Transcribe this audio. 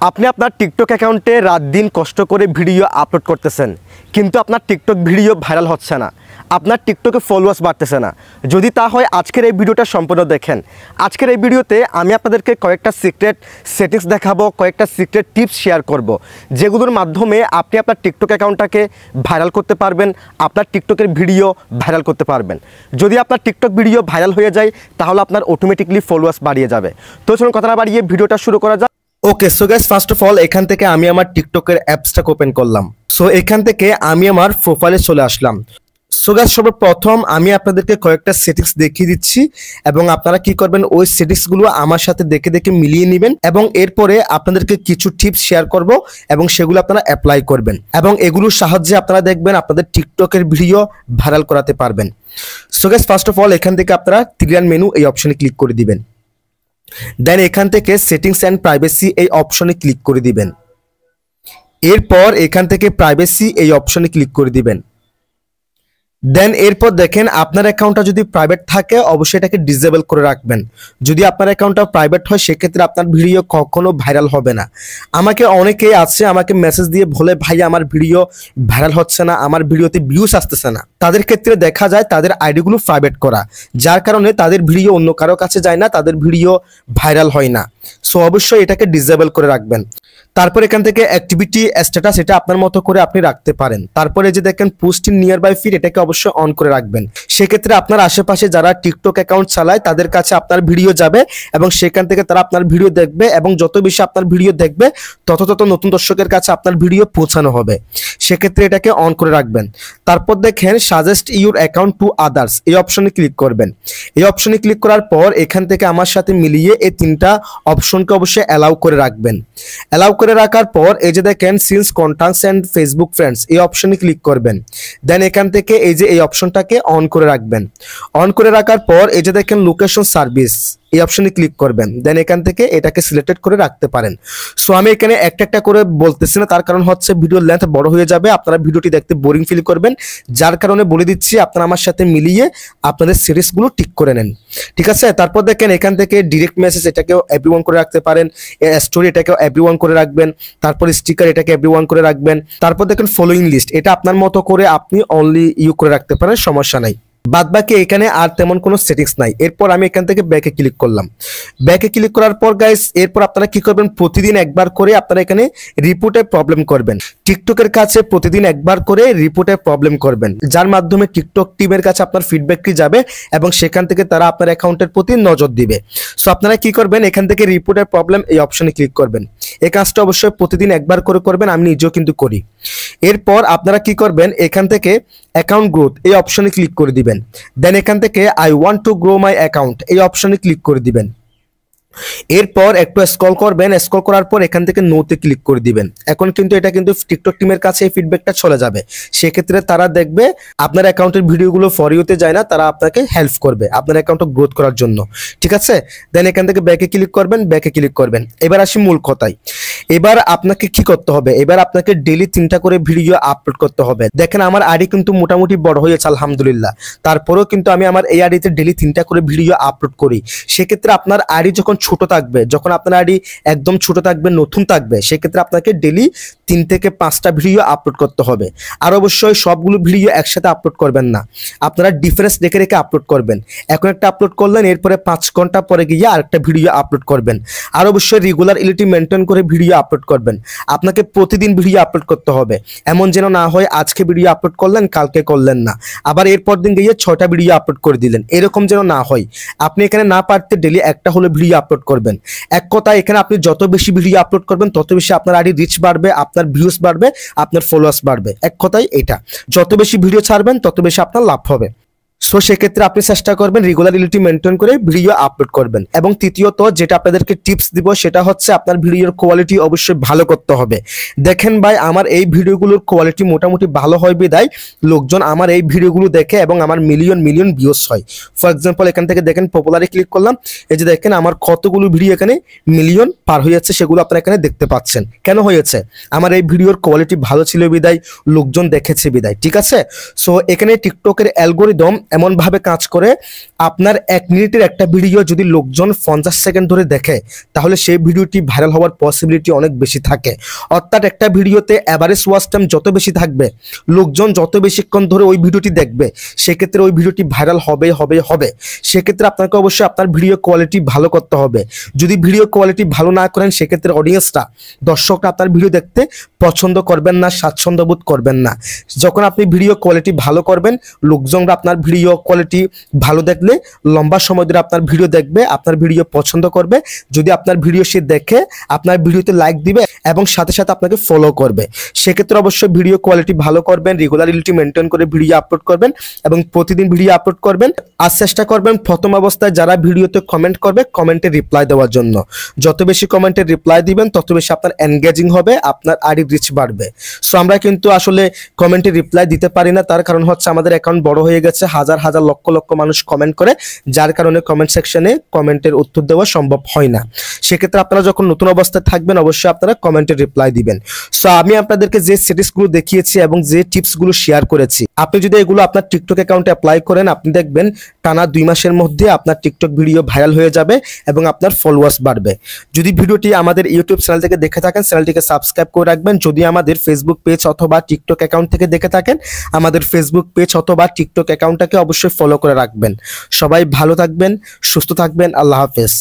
আপনি আপনার টিকটক অ্যাকাউন্টে রাত দিন কষ্ট করে ভিডিও আপলোড করতেছেন, কিন্তু আপনার টিকটক ভিডিও ভাইরাল হচ্ছে না, আপনার টিকটকে ফলোয়ার্স বাড়তেছে না। যদি তা হয় আজকের এই ভিডিওটা সম্পূর্ণ দেখেন। আজকের এই ভিডিওতে আমি আপনাদেরকে কয়েকটা সিক্রেট সেটিংস দেখাবো, কয়েকটা সিক্রেট টিপস শেয়ার করব, যেগুলোর মাধ্যমে আপনি আপনার টিকটক অ্যাকাউন্টটাকে ভাইরাল করতে পারবেন, আপনার টিকটকের ভিডিও ভাইরাল করতে পারবেন। যদি আপনার টিকটক ভিডিও ভাইরাল হয়ে যায় তাহলে আপনার অটোমেটিকলি ফলোয়ার্স বাড়িয়ে যাবে। তো চলুন কথা না বাড়িয়ে ভিডিওটা শুরু করা যাক। Okay, so guys, first of all এখান থেকে আমি আমার টিকটকের অ্যাপসটা ওপেন করলাম। সো এখান থেকে আমি আমার প্রোফাইলে চলে আসলাম। সো গাইস, সর্বপ্রথম আমি আপনাদেরকে কয়েকটা সেটিংস দেখিয়ে দিচ্ছি এবং আপনারা কি করবেন, ওই সেটিংসগুলো আমার সাথে দেখে দেখে মিলিয়ে নেবেন এবং এরপরে আপনাদেরকে কিছু টিপস শেয়ার করব এবং সেগুলো আপনারা অ্যাপ্লাই করবেন এবং এগুলোর সাহায্যে আপনারা দেখবেন আপনাদের টিকটকের ভিডিও ভাইরাল করাতে পারবেন। So guys, first of all এখান থেকে আপনারা ক্লিয়ার মেনু এই অপশনে ক্লিক করে দিবেন। দেন এখান থেকে সেটিংস অ্যান্ড প্রাইভেসি এই অপশনে ক্লিক করে দিবেন। এরপর এখান থেকে প্রাইভেসি এই অপশনে ক্লিক করে দিবেন। দেন এরপর দেখেন আপনার অ্যাকাউন্টটা যদি প্রাইভেট থাকে অবশ্যই এটাকে ডিসেবল করে রাখবেন। যদি আপনার অ্যাকাউন্টটা প্রাইভেট হয় সেক্ষেত্রে আপনার ভিডিও কখনো ভাইরাল হবে না। আমাকে অনেকেই আছে আমাকে মেসেজ দিয়ে বলে, ভাই আমার ভিডিও ভাইরাল হচ্ছে না, আমার ভিডিওতে ভিউজ আসতেছে না। তাদের ক্ষেত্রে দেখা যায় তাদের আইডিগুলো প্রাইভেট করা, যার কারণে তাদের ভিডিও অন্য কারো কাছে যায় না, তাদের ভিডিও ভাইরাল হয় না। সো অবশ্যই এটাকে ডিসেবল করে রাখবেন। তারপর এখান থেকে অ্যাক্টিভিটি স্ট্যাটাস এটা আপনার মতো করে আপনি রাখতে পারেন। তারপরে যে দেখেন post in nearby feed এটাকে অবশ্যই অন করে রাখবেন। সেক্ষেত্রে আপনার আশেপাশে যারা টিকটক অ্যাকাউন্ট চালায় তাদের কাছে আপনার ভিডিও যাবে এবং সেখান থেকে তারা আপনার ভিডিও দেখবে এবং যত বেশি আপনার ভিডিও দেখবে তত নতুন দর্শকের কাছে আপনার ভিডিও পৌঁছানো হবে। সেক্ষেত্রে এটাকে অন করে রাখবেন। তারপর দেখেন suggest your account to others এই অপশনে ক্লিক করবেন। এই অপশনে ক্লিক করার পর এখান থেকে আমার সাথে মিলিয়ে এই তিনটা অপশনকে অবশ্যই অ্যালাউ করে রাখবেন। অ্যালাউ করে রাখার পর এই যে দেখেন sync contacts and Facebook friends এই অপশনে ক্লিক করবেন। দেন এখান থেকে এই যে এই অপশনটাকে অন করে রাখবেন। অন করে রাখার পর এই যে দেখেন লোকেশন সার্ভিস এই অপশনে ক্লিক করবেন। দেন এখান থেকে এটাকে সিলেক্টেড করে রাখতে পারেন। সো আমি এখানে একটা একটা করে বলতেছি না, তার কারণ হচ্ছে ভিডিওর লেন্থ বড় হয়ে যাবে, আপনারা ভিডিওটি দেখতে বোরিং ফিল করবেন, যার কারণে বলে দিচ্ছি আপনারা আমার সাথে মিলিয়ে আপনাদের সিরিজগুলো ঠিক করে নেন, ঠিক আছে। তারপর দেখেন এখান থেকে ডিরেক্ট মেসেজ এটাকেও এভরিওয়ান করে রাখতে পারেন, স্টোরি এটাকেও এভরিওয়ান করে রাখবেন, তারপর স্টিকার এটাকে এভরিওয়ান করে রাখবেন। তারপর দেখেন ফলোইং লিস্ট এটা আপনার মতো করে আপনি অনলি ইউ করে রাখতে পারেন, সমস্যা নাই। বাদ বাকি এখানে আর তেমন কোনো সেটিংস নাই। এরপর আমি এখান থেকে ব্যাকে ক্লিক করলাম। ব্যাকে ক্লিক করার পর গাইস এরপর আপনারা কি করবেন, প্রতিদিন একবার করে আপনারা এখানে রিপোর্টে প্রবলেম করবেন। টিকটকের কাছে প্রতিদিন একবার করে রিপোর্টে প্রবলেম করবেন, যার মাধ্যমে টিকটক টিমের কাছে আপনার ফিডব্যাকটি যাবে এবং সেখান থেকে তারা আপনার অ্যাকাউন্টের প্রতি নজর দিবে। সো আপনারা কি করবেন, এখান থেকে রিপোর্টের প্রবলেম এই অপশনে ক্লিক করবেন। এই কাজটা অবশ্যই প্রতিদিন একবার করে করবেন, আমি নিজেও কিন্তু করি। এরপর আপনারা কি করবেন, এখান থেকে অ্যাকাউন্ট গ্রোথ এই অপশনে ক্লিক করে দিবেন। দেন এখান থেকে I want to grow my account এই অপশনে ক্লিক করে দিবেন। এরপর একটু স্ক্রল করবেন, স্ক্রল করার পর এখান থেকে নোতে ক্লিক করে দিবেন। এখন কিন্তু এটা কিন্তু টিকটক টিমের কাছে এই ফিডব্যাকটা চলে যাবে, সেক্ষেত্রে তারা দেখবে আপনার অ্যাকাউন্টের ভিডিওগুলো ফর ইউতে যায় না, তারা আপনাকে হেল্প করবে আপনার অ্যাকাউন্টটা গ্রোথ করার জন্য, ঠিক আছে। দেন এখান থেকে ব্যাকে ক্লিক করবেন, ব্যাকে ক্লিক করবেন। এবার আসি মূল কথায়। এবার আপনাকে কি করতে হবে, এবার আপনাকে ডেইলি 3টা করে ভিডিও আপলোড করতে হবে। দেখেন আমার আইডি কিন্তু মোটামুটি বড় হয়েছে আলহামদুলিল্লাহ, তারপরেও কিন্তু আমি আমার এই আইডিতে ডেইলি 3টা করে ভিডিও আপলোড করি। সেক্ষেত্রে আপনার আইডি যখন ছোট থাকবে, যখন আপনার আইডি একদম ছোট থাকবে, নতুন থাকবে, সেক্ষেত্রে আপনাকে ডেইলি 3 থেকে 5টা ভিডিও আপলোড করতে হবে। আর অবশ্যই সবগুলো ভিডিও একসাথে আপলোড করবেন না, আপনারা ডিফারেন্স রেখে রেখে আপলোড করবেন। এখন একটা আপলোড করলেন, এরপরে 5 ঘন্টা পরে গিয়ে আরেকটা ভিডিও আপলোড করবেন। আর অবশ্যই রেগুলারিটি মেনটেন করে ভিডিও আপলোড করবেন। আপনাকে প্রতিদিন ভিডিও আপলোড করতে হবে, এমন যেন না হয় আজকে ভিডিও আপলোড করলেন কালকে করলেন না, আবার এরপর দিন গিয়ে 6টা ভিডিও আপলোড করে দিলেন, এরকম যেন না হয়। আপনি এখানে না পারতে ডেইলি একটা হলে ভিডিও আপলোড করবেন। এক কথা এখানে আপনি যত বেশি ভিডিও আপলোড করবেন তত বেশি আপনার আইডি রিচ বাড়বে, আপনার ভিউজ বাড়বে, আপনার ফলোয়ার্স বাড়বে। এক কথাই এটা, যত বেশি ভিডিও ছাড়বেন তত বেশি আপনার লাভ হবে। সো সেক্ষেত্রে আপনি চেষ্টা করবেন রেগুলারিটি মেনটেন করে ভিডিও আপলোড করবেন। এবং তৃতীয়ত যেটা আপনাদেরকে টিপস দিব সেটা হচ্ছে আপনার ভিডিওর কোয়ালিটি অবশ্যই ভালো করতে হবে। দেখেন ভাই আমার এই ভিডিওগুলোর কোয়ালিটি মোটামুটি ভালো হয় বিদায় লোকজন আমার এই ভিডিওগুলো দেখে এবং আমার মিলিয়ন মিলিয়ন ভিউজ হয়। ফর এক্সাম্পল এখান থেকে দেখেন পপুলারে ক্লিক করলাম, এই যে দেখেন আমার কতগুলো ভিডিও এখানে মিলিয়ন পার হয়ে যাচ্ছে, সেগুলো আপনারা এখানে দেখতে পাচ্ছেন। কেন হয়েছে, আমার এই ভিডিওর কোয়ালিটি ভালো ছিল বিদায় লোকজন দেখেছে বিদায়, ঠিক আছে। সো এখানে টিকটকের অ্যালগোরিদম এমনভাবে কাজ করে, আপনার 1 মিনিটের একটা ভিডিও যদি লোকজন 50 সেকেন্ড ধরে দেখে তাহলে সেই ভিডিওটি ভাইরাল হওয়ার পসিবিলিটি অনেক বেশি থাকে। অর্থাৎ একটা ভিডিওতে অ্যাভারেজ ওয়াচ টাইম যত বেশি থাকবে, লোকজন যত বেশিক্ষণ ধরে ওই ভিডিওটি দেখবে, সেক্ষেত্রে ওই ভিডিওটি ভাইরাল হবে। সেক্ষেত্রে আপনাকে অবশ্যই আপনার ভিডিও কোয়ালিটি ভালো করতে হবে। যদি ভিডিও কোয়ালিটি ভালো না করেন, সেক্ষেত্রে অডিয়েন্সটা, দর্শকরা আপনার ভিডিও দেখতে পছন্দ করবেন না, স্বাচ্ছন্দ্য বোধ করবেন না। যখন আপনি ভিডিও কোয়ালিটি ভালো করবেন, লোকজনরা আপনার ভিডিও কোয়ালিটি ভালো দেখলে লম্বা সময় ধরে আপনার ভিডিও দেখবে, আপনার ভিডিও পছন্দ করবে। যদি আপনার ভিডিও সে দেখে আপনার ভিডিওতে লাইক দিবে এবং সাথে সাথে আপনাকে ফলো করবে। সেক্ষেত্রে অবশ্যই ভিডিও কোয়ালিটি ভালো করবেন, রেগুলারিটি মেনটেন করে ভিডিও আপলোড করবেন এবং প্রতিদিন ভিডিও আপলোড করবেন। আর চেষ্টা করবেন প্রথম অবস্থায় যারা ভিডিওতে কমেন্ট করবে, কমেন্টে রিপ্লাই দেওয়ার জন্য। যত বেশি কমেন্টে রিপ্লাই দিবেন তত বেশি আপনার এনগেজিং হবে, আপনার আইডি রিচ বাড়বে। সো আমরা কিন্তু আসলে কমেন্টে রিপ্লাই দিতে পারি না, তার কারণ হচ্ছে আমাদের অ্যাকাউন্ট বড় হয়ে গেছে, হাজার হাজার লক্ষ লক্ষ মানুষ কমেন্ট করে, যার কারণে কমেন্ট সেকশনে কমেন্টের উত্তর দেওয়া সম্ভব হয় না। সেক্ষেত্রে আপনারা যখন নতুন অবস্থায় থাকবেন, অবশ্যই আপনারা কমেন্টে রিপ্লাই দিবেন। সো আমি আপনাদেরকে যে সেটিংসগুলো দেখিয়েছি এবং যে টিপসগুলো শেয়ার করেছি, আপনি যদি এগুলো আপনার টিকটক অ্যাকাউন্টে অ্যাপ্লাই করেন, আপনি দেখবেন টানা 2 মাসের মধ্যে আপনার টিকটক ভিডিও ভাইরাল হয়ে যাবে এবং আপনার ফলোয়ার্স বাড়বে। যদি ভিডিওটি আমাদের ইউটিউব চ্যানেল থেকে দেখে থাকেন, চ্যানেলটিকে সাবস্ক্রাইব করে রাখবেন। যদি আমাদের ফেসবুক পেজ অথবা টিকটক অ্যাকাউন্ট থেকে দেখে থাকেন, আমাদের ফেসবুক পেজ অথবা টিকটক অ্যাকাউন্টটাকে অবশ্যই ফলো করে রাখবেন। সবাই ভালো থাকবেন, সুস্থ থাকবেন। আল্লাহ হাফেজ।